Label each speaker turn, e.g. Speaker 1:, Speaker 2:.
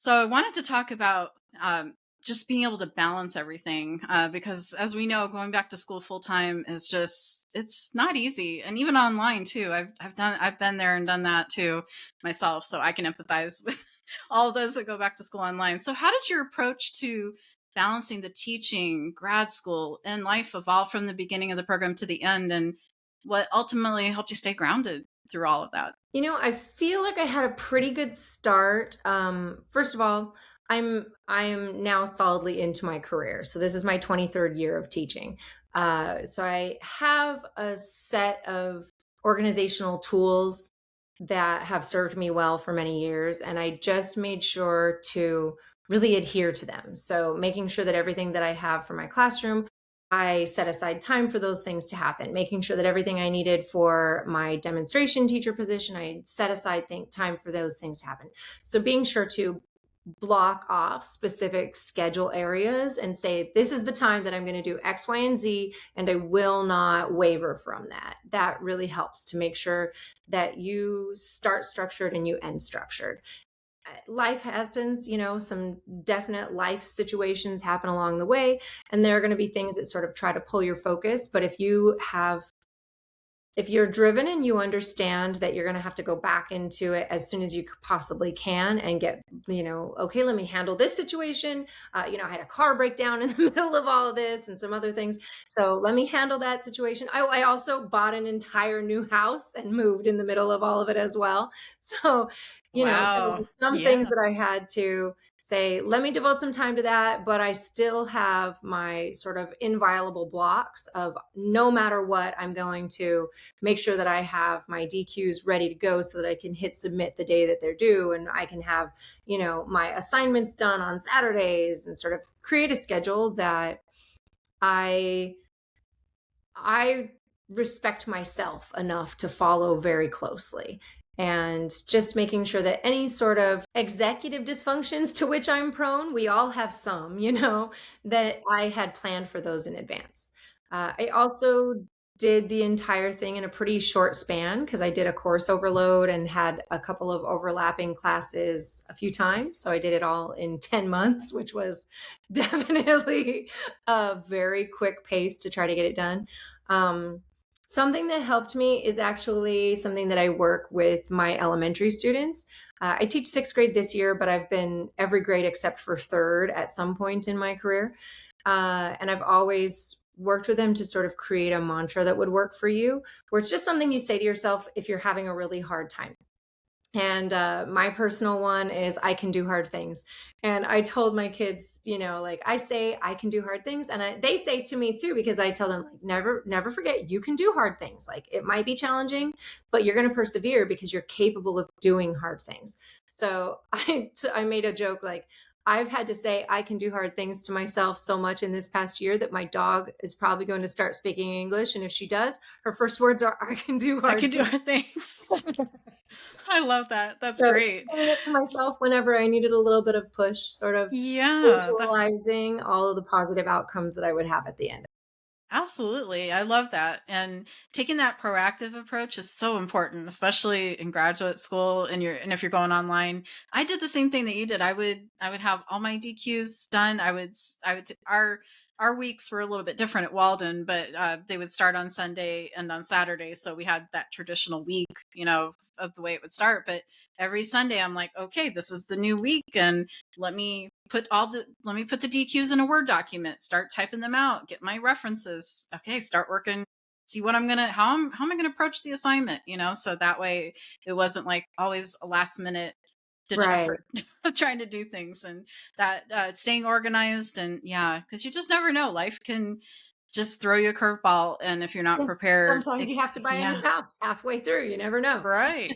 Speaker 1: So I wanted to talk about just being able to balance everything because, as we know, going back to school full time is it's not easy, and even online too. I've been there and done that too myself, so I can empathize with all of those that go back to school online. So, how did your approach to balancing the teaching, grad school, and life evolve from the beginning of the program to the end, and what ultimately helped you stay grounded through all of that?
Speaker 2: I feel like I had a pretty good start. First of all, I'm now solidly into my career. So this is my 23rd year of teaching. So I have a set of organizational tools that have served me well for many years, and I just made sure to really adhere to them. So making sure that everything that I have for my classroom, I set aside time for those things to happen, making sure that everything I needed for my demonstration teacher position, I set aside time for those things to happen. So being sure to block off specific schedule areas and say, this is the time that I'm going to do X, Y, and Z, and I will not waver from that. That really helps to make sure that you start structured and you end structured. Life happens, some definite life situations happen along the way, and there are going to be things that sort of try to pull your focus. But if you're driven and you understand that you're going to have to go back into it as soon as you possibly can and get, okay, let me handle this situation. I had a car breakdown in the middle of all of this and some other things. So let me handle that situation. I also bought an entire new house and moved in the middle of all of it as well. So, there were
Speaker 1: Wow.
Speaker 2: some things
Speaker 1: Yeah.
Speaker 2: that I had to say, let me devote some time to that, but I still have my sort of inviolable blocks of no matter what, I'm going to make sure that I have my DQs ready to go so that I can hit submit the day that they're due, and I can have, my assignments done on Saturdays, and sort of create a schedule that I I respect myself enough to follow very closely. And just making sure that any sort of executive dysfunctions to which I'm prone, we all have some, that I had planned for those in advance. I also did the entire thing in a pretty short span because I did a course overload and had a couple of overlapping classes a few times. So I did it all in 10 months, which was definitely a very quick pace to try to get it done. Um, Something that helped me is actually something that I work with my elementary students. I teach sixth grade this year, but I've been every grade except for third at some point in my career. And I've always worked with them to sort of create a mantra that would work for you, where it's just something you say to yourself if you're having a really hard time. And my personal one is I can do hard things. And I told my kids, like I say I can do hard things, and they say to me too, because I tell them like never forget you can do hard things. Like it might be challenging, but you're going to persevere because you're capable of doing hard things. So I made a joke like I've had to say I can do hard things to myself so much in this past year that my dog is probably going to start speaking English, and if she does, her first words are I can do
Speaker 1: I
Speaker 2: hard
Speaker 1: can do
Speaker 2: things.
Speaker 1: hard things. I love that. That's
Speaker 2: So just
Speaker 1: great.
Speaker 2: saying it to myself whenever I needed a little bit of push, sort of
Speaker 1: Yeah,
Speaker 2: visualizing all of the positive outcomes that I would have at the end.
Speaker 1: absolutely. I love that. And taking that proactive approach is so important, especially in graduate school and if you're going online. I did the same thing that you did. I would have all my DQs done. Our weeks were a little bit different at Walden, but they would start on Sunday and on Saturday. So we had that traditional week, of the way it would start. But every Sunday I'm like, okay, this is the new week, and let me put the DQs in a Word document, start typing them out, get my references. Okay, start working, see what how am I gonna approach the assignment, so that way it wasn't like always a last minute ditch
Speaker 2: Right.
Speaker 1: effort of trying to do things, and that staying organized. And yeah, because you just never know, life can just throw you a curveball, and if you're not
Speaker 2: Yeah.
Speaker 1: prepared
Speaker 2: Sometimes you have to buy a new
Speaker 1: yeah.
Speaker 2: house halfway through, you never know.
Speaker 1: Right.